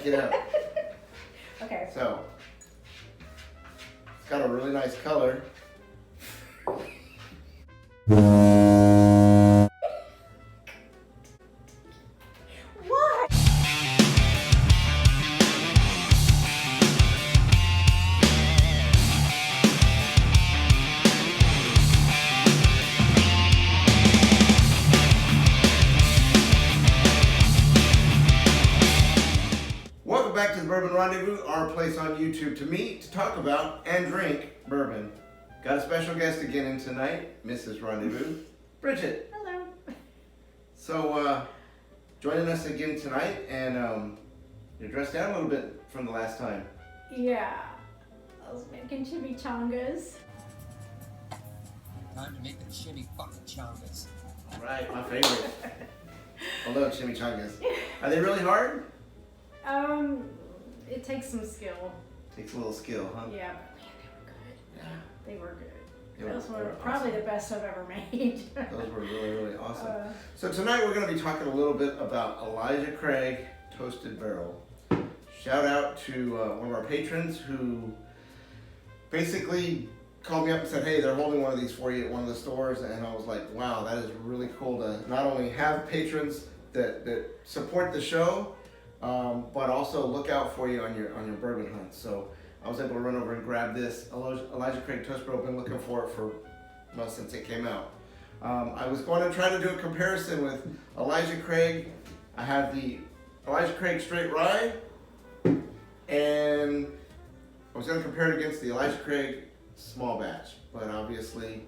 check it out. Okay. So, it's got a really nice color. What? Welcome back to the Bourbon Rendezvous, our place on YouTube to meet, to talk about, and drink bourbon. Got a special guest again in tonight, Mrs. Ron-Dezvous, Bridget. Hello. So, joining us again tonight, and you're dressed down a little bit from the last time. Yeah. I was making chimichangas. Time to make the chimmy fucking chongas. Right, my favorite. I love chimichangas. Are they really hard? It takes some skill. Takes a little skill, huh? Yeah, but man, Yeah. they were good. They were- Those they were were probably awesome. the best I've ever made. Those were really, really awesome. Uh, So tonight we're going to be talking a little bit about Elijah Craig Toasted Barrel. Shout out to one of our patrons who basically called me up and said, hey, they're holding one of these for you at one of the stores. And I was like, wow, that is really cool to not only have patrons that support the show, but also look out for you on your bourbon hunt. So I was able to run over and grab this Elijah Craig Toast Barrel. Been looking for it since it came out. I was going to try to do a comparison with Elijah Craig. I have the Elijah Craig Straight Rye, and I was going to compare it against the Elijah Craig Small Batch, but obviously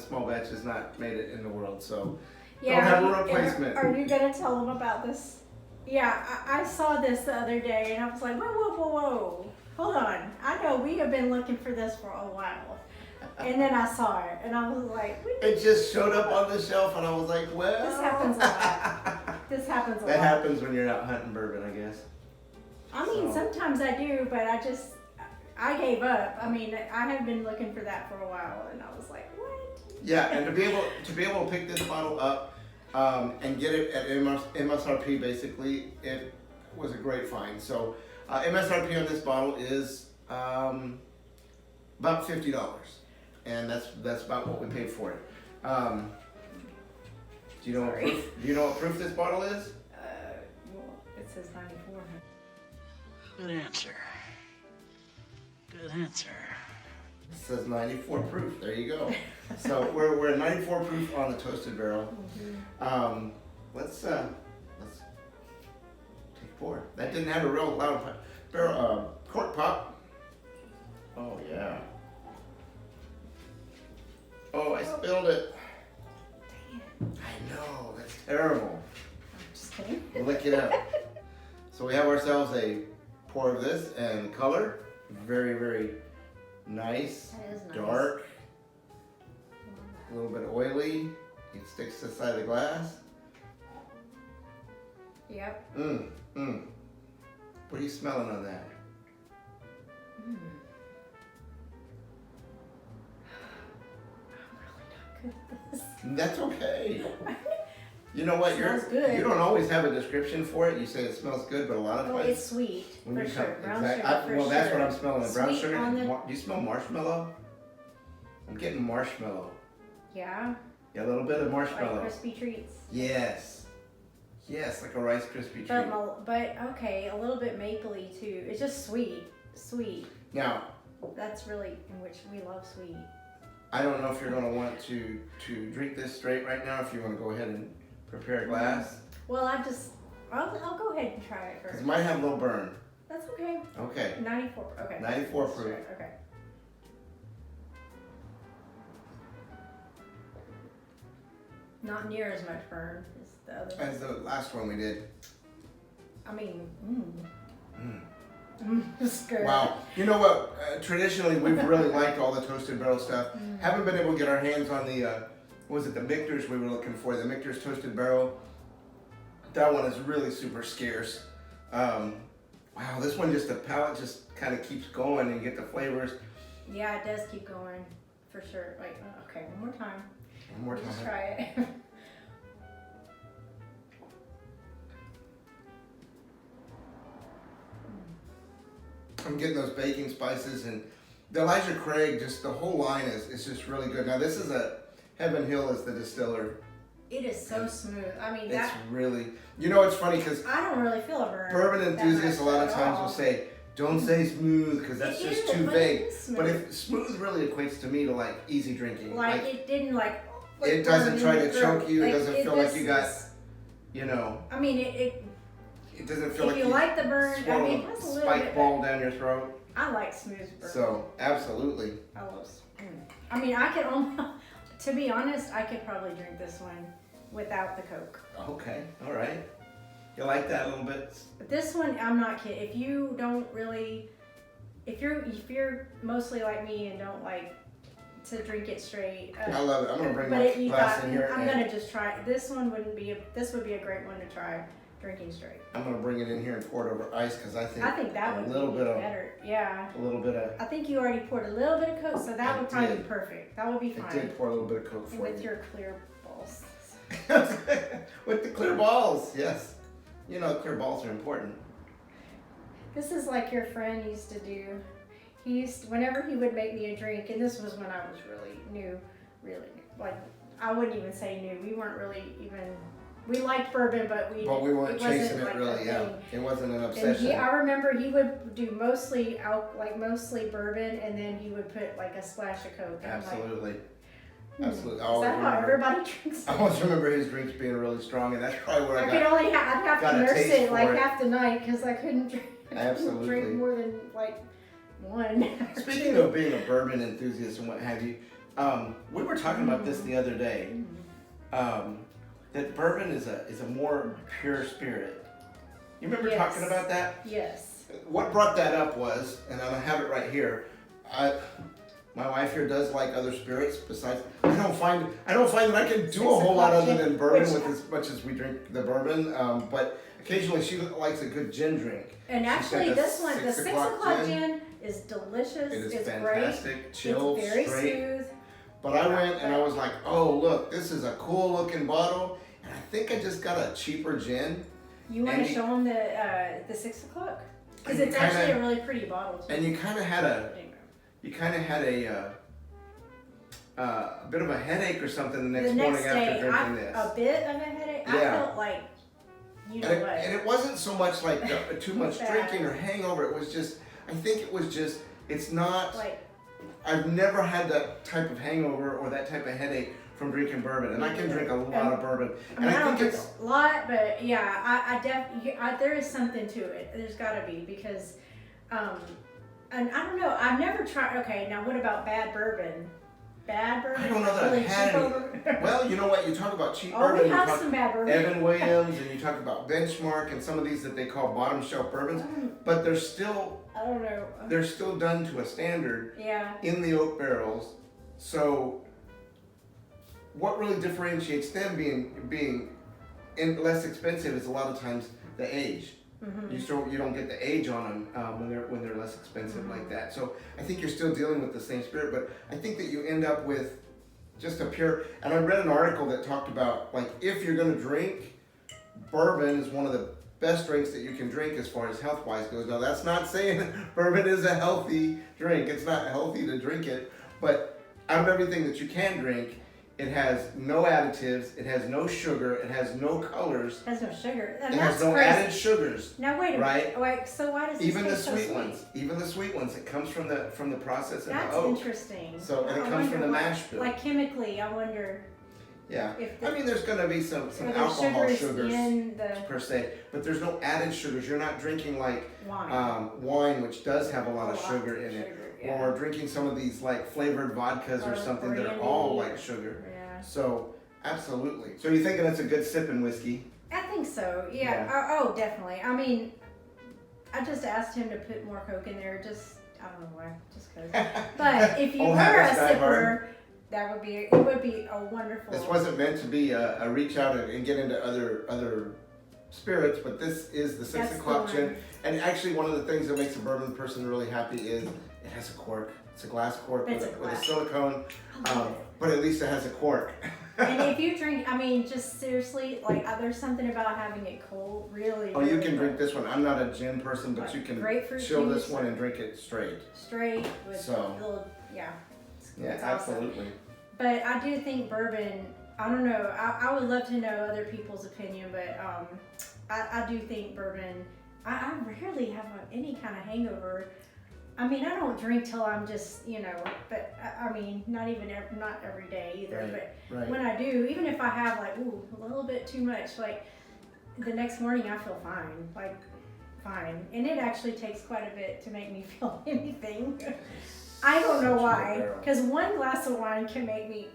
Small Batch has not made it in the world, so don't have a replacement. Are you gonna tell them about this? Yeah, I saw this the other day and I was like, whoa. Hold on. I know we have been looking for this for a while. And then I saw it and I was like, It just showed up on the shelf, and I was like, well. this happens a lot. This happens a That lot. happens when you're out hunting bourbon, I guess. I mean, So- sometimes I do, but I gave up. I mean, I have been looking for that for a while and I was like, what? Yeah, and to be able to pick this bottle up and get it at MSRP, basically, it was a great find. So MSRP on this bottle is about $50, and that's about what we paid for it. Do you know Sorry. do you know what proof this bottle is? Well, it says 94. Good answer. Good answer. It says 94 proof. There you go. So we're at 94 proof on the Toasted Barrel. Let's take 4. That didn't have a real loud barrel cork pop. Oh yeah. Oh, I spilled it. I know, that's terrible. I'm just kidding. Lick it up. So we have ourselves a pour of this, and color, very, very nice. That is nice. Dark, a little bit oily. It sticks to the side of the glass. Yep. What are you smelling on that? I'm really not good at this. That's okay. You know what? Smells good. You don't always have a description for it. You say it smells good, but a lot of Oh, times. it's sweet, when for you sure. come- Brown exact- sugar, for well, that's sure. what I'm smelling. The brown Sweet sugar. on the- Do you smell marshmallow? I'm getting marshmallow. Yeah, Yeah, a little bit of like marshmallow. crispy treats. Yes, like a Rice Krispie treat. But okay, a little bit mapley too. It's just sweet. Now, That's really in which we love sweet. I don't know if you're going to want to drink this straight right now. If you want to go ahead and prepare a glass, Well, I'll go ahead and try it because first. it might have a little burn. That's okay. Okay, 94. Okay. 94 Let's try proof. it, Okay. Not near as much burn as the other. As the last one we did. I mean, it's good. Wow. You know what? Traditionally, we've really liked all the Toasted Barrel stuff. Haven't been able to get our hands on the, what was it, the Michter's we were looking for, the Michter's Toasted Barrel. That one is really super scarce. Wow, this one the palate just kind of keeps going, and you get the flavors. Yeah, it does keep going, for sure. Like, okay, one more time. One more Just time. try it. I'm getting those baking spices, and the Elijah Craig, just the whole line is just really good. Now this is Heaven Hill is the distiller. It is so smooth. I mean, It's really, you know, it's funny because I don't really feel a burn. bourbon enthusiasts a lot of at times all. will say, don't say smooth because that's It just is, too but vague. it is smooth. But if smooth really equates to me to like easy drinking. Like it didn't like. It doesn't burn try in to your choke throat. you. It Like, doesn't feel like this you got, is- you know, I mean, it it doesn't feel if like you like the burn, I swallow mean, it a has a little spike bit. ball down your throat. I like smooth burn. So absolutely. I love. I mean, I could almost. To be honest, I could probably drink this one without the Coke. Okay, all right. You like that a little bit? But this one, I'm not kidding. If you don't really, if you're mostly like me and don't like to drink it straight. I love it. I'm gonna bring But my you glass got, in here. I'm and gonna just try. This one this would be a great one to try drinking straight. I'm gonna bring it in here and pour it over ice because I think that a would little be bit of better. Yeah. a little bit of I think you already poured a little bit of Coke, so that I would probably did. be perfect. That would be it fine did pour a little bit of Coke for with you. your clear balls. With the clear balls, yes. You know, clear balls are important. This is like your friend used to do. Whenever he would make me a drink, and this was when I was really new, like I wouldn't even say new. We weren't really even. We liked bourbon, but we weren't wasn't chasing it like a really. Yeah, thing. it wasn't an And obsession. I remember he would do mostly bourbon, and then he would put like a splash of Coke. And Absolutely, I'm like, absolutely. I is always that how remember. everybody drinks? I always remember his drinks being really strong, and that's probably where I I could got. only I'd have got to a nurse taste it for like it. half the night because I couldn't drink. Absolutely. Drink more than like one. or Speaking two. of being a bourbon enthusiast and what have you, we were talking about this the other day. That bourbon is a more pure spirit. You remember Yes. talking about that? Yes. What brought that up was, and I have it right here. My wife here does like other spirits. Besides, I don't find that I can do a whole lot other than bourbon Which- with as much as we drink the bourbon. But occasionally she likes a good gin drink. And She's actually, got this one, the 6 6 o'clock gin is delicious. It is it's fantastic, great. chilled, It's very straight. smooth. But I went and I was like, oh look, this is a cool looking bottle, and I think I just got a cheaper gin. You want to And you- show them the 6 o'clock? Because And it's you kinda- actually a really pretty bottle too. And you kind of had a bit of a headache or something the next morning after drinking this. a bit of a headache. I Yeah. felt like, you know And what? it wasn't so much like too much Bad. drinking or hangover. It was just, I think it was just, it's not, like, I've never had that type of hangover or that type of headache from drinking bourbon. And I can drink a lot of bourbon. I mean, And I don't I think drink it's, a lot, but yeah, there is something to it. There's got to be because, and I don't know. I've never tried. Okay, now what about bad bourbon? Bad bourbon? I don't know that Really I've had cheap any. bourbon? Well, you know what? You talk about cheap Oh, bourbon. we You have talk some bad bourbon. Evan Williams, and you talk about Benchmark and some of these that they call bottom shelf bourbons, but they're still I don't know. done to a standard Yeah. in the oak barrels. So, what really differentiates them being less expensive is a lot of times the age. Mm-hmm. You don't get the age on them when they're less expensive like that. So I think you're still dealing with the same spirit, but I think that you end up with just a pure. And I read an article that talked about like if you're going to drink, bourbon is one of the best drinks that you can drink as far as health wise goes. Now that's not saying bourbon is a healthy drink. It's not healthy to drink it, but out of everything that you can drink, it has no additives, it has no sugar, it has no colors, Has no sugar. And it that's has no crazy. added sugars. Now wait a right? minute. Wait, so why does this Even the taste so sweet sweet? ones, it comes from the process of That's the oak. interesting. So and it I comes from the wonder mash bill. Like chemically, I wonder Yeah, if I mean there's gonna be some are there alcohol sugars in the per se, but there's no added sugars. You're not drinking like wine. wine, which does have a lot of sugar in it, yeah. or drinking some of these like flavored vodkas or Or something that are brandy. all like sugar. Yeah. So absolutely. So you're thinking it's a good sipping whiskey? I think so. Yeah. Yeah. Oh, definitely. I mean, I just asked him to put more Coke in there. Just I don't know why. Just cause. But if you Old were a habits die sipper, hard. that would be it. Would be a wonderful. This wasn't meant to be a reach out and get into other spirits, but this is the 6 That's o'clock the gin. one. And actually, one of the things that makes a bourbon person really happy is it has a cork. It's a glass cork It's with a a glass. silicone, I love it. but at least it has a cork. And if you drink, I mean, just seriously, like there's something about having it cold, really. Oh, you really can drink cold. this one. I'm not a gin person, but Like you can grapefruit chill this juice. one and drink it straight. Straight with So. little, yeah. Yeah, It's awesome. absolutely. But I do think bourbon, I don't know, I would love to know other people's opinion, but I do think bourbon, I rarely have any kind of hangover. I mean, I don't drink till I'm just, you know, but I mean, not every day either. Right, But right. when I do, even if I have like, a little bit too much, like the next morning I feel fine, like fine. And it actually takes quite a bit to make me feel anything. I don't know Such a why, barrel. because one glass of wine can make me,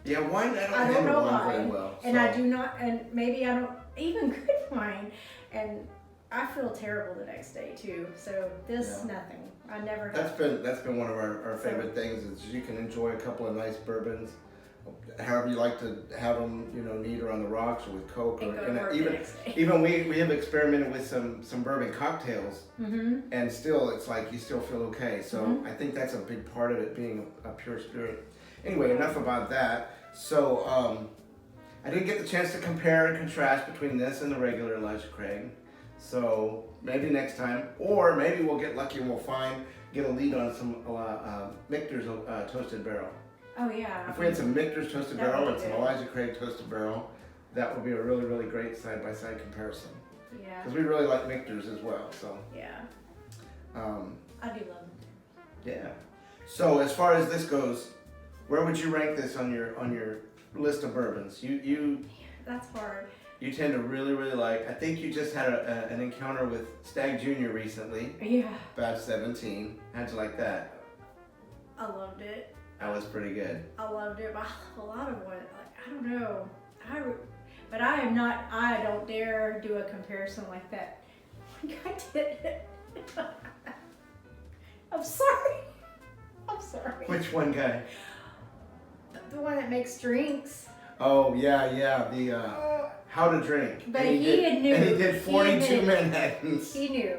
Yeah, wine, I I don't don't handle know wine why, very well. and so. I do not, and maybe I don't even good wine, and I feel terrible the next day too. So this, Yeah. nothing. I never have. That's been one of our favorite things is you can enjoy a couple of nice bourbons, however you like to have them, you know, neat or on the rocks or with Coke And or go to work the even next day. even we have experimented with some bourbon cocktails Mm-hmm. and still it's like you still feel okay. So Mhm. I think that's a big part of it being a pure spirit. Anyway, enough about that. So I didn't get the chance to compare and contrast between this and the regular Elijah Craig. So maybe next time, or maybe we'll get lucky and we'll get a lead on some Michter's toasted barrel. Oh yeah. If we had some Michter's toasted That would barrel be and some good. Elijah Craig toasted barrel, that would be a really, really great side-by-side comparison. Yeah. Because we really like Michter's as well. So Yeah. I do love it. yeah. So as far as this goes, where would you rank this on your list of bourbons? You That's hard. you tend to really, really like. I think you just had an encounter with Stag Jr. recently. Yeah. Batch 17. How'd you like that? I loved it. That was pretty good. I loved it. But I love a lot of what, like, I don't know. But I don't dare do a comparison like that. One guy did it. I'm sorry. I'm sorry. Which one guy? The one that makes drinks. Oh yeah, the How to Drink. But And he did, knew. And he did 42 He knew. Manhattans. He knew.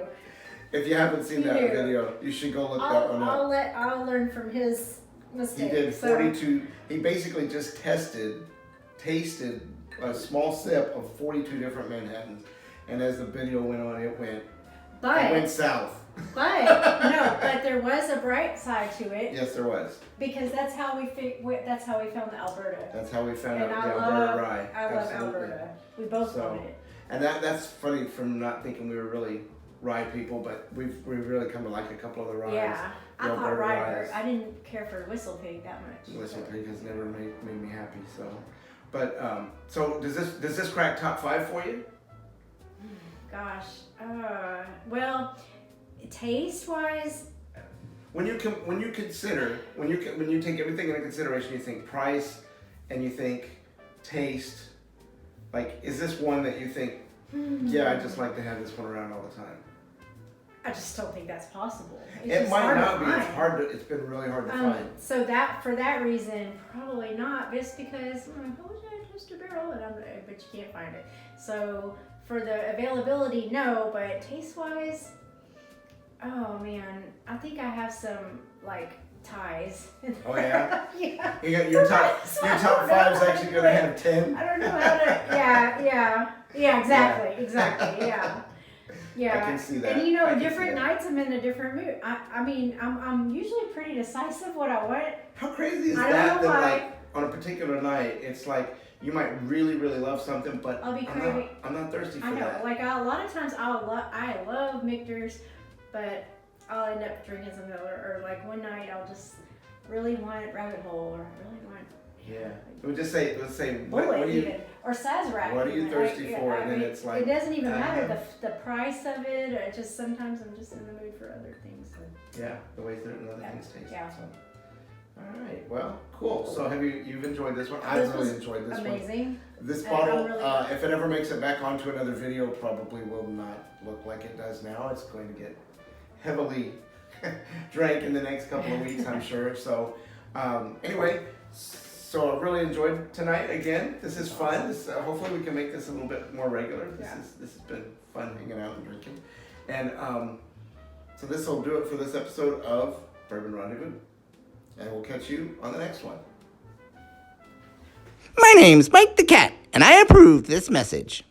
If you haven't seen He that knew. video, you should go look that one up. I'll learn from his He mistakes. did So- 42. He basically just tasted a small sip of 42 different Manhattans, and as the video went on, it went south. But there was a bright side to it Yes, there was. because that's how we found the Alberta. That's how we found And out I the love Alberta rye. I love Absolutely. Alberta. We both So, love it. And that's funny from not thinking we were really rye people, but we've really come to like a couple of the ryes. Yeah, I the thought Alberta rye. ryes. I didn't care for Whistle Pig that much. Whistle Pig has never made me happy. So, but so does this crack top 5 for you? Gosh, well, taste wise, When you take everything into consideration, you think price and you think taste. Like, is this one that you think, yeah, I'd just like to have this one around all the time? I just don't think that's possible. It's It just might hard to not be. It's find. hard to. It's been really hard to find. So for that reason, probably not. Just because what was that toasted barrel? But you can't find it. So for the availability, no. But taste wise, oh man, I think I have some like ties. Oh yeah. Yeah. You got your top. So Your I top don't know 5's how to actually do gonna it. have 10. I don't know how to. Yeah. Exactly. Yeah. Yeah. I can see that. And you know, I can see different that. nights I'm in a different mood. I mean, I'm usually pretty decisive what I want. How crazy is I don't that? know That why. like on a particular night, it's like you might really, really love something, but I'll be I'm craving. not thirsty for I know. that. Like a lot of times, I love Michter's, but I'll end up drinking some Miller. Or like one night, I'll just really want Rabbit Hole, or I really want. Yeah. Let's say Bullet what do you? even, or Sazerac. what are you even. thirsty for? I And then mean, it's like, it doesn't even matter uh-huh. the price of it. Or just sometimes I'm just in the mood for other things. So. Yeah, the way certain other Yeah. things taste. Yeah. So. All right. Well, cool. So you've enjoyed this one? I This really was enjoyed this one. Amazing. This And bottle, I'm really- if it ever makes it back onto another video, probably will not look like it does now. It's going to get heavily drank in the next couple of weeks, I'm sure. So, anyway, so I really enjoyed tonight again. This is fun. This, hopefully we can make this a little bit more regular. This has been fun hanging out and drinking. And so this will do it for this episode of Bourbon Ron-Dezvous. And we'll catch you on the next one. My name's Mike the Cat, and I approve this message.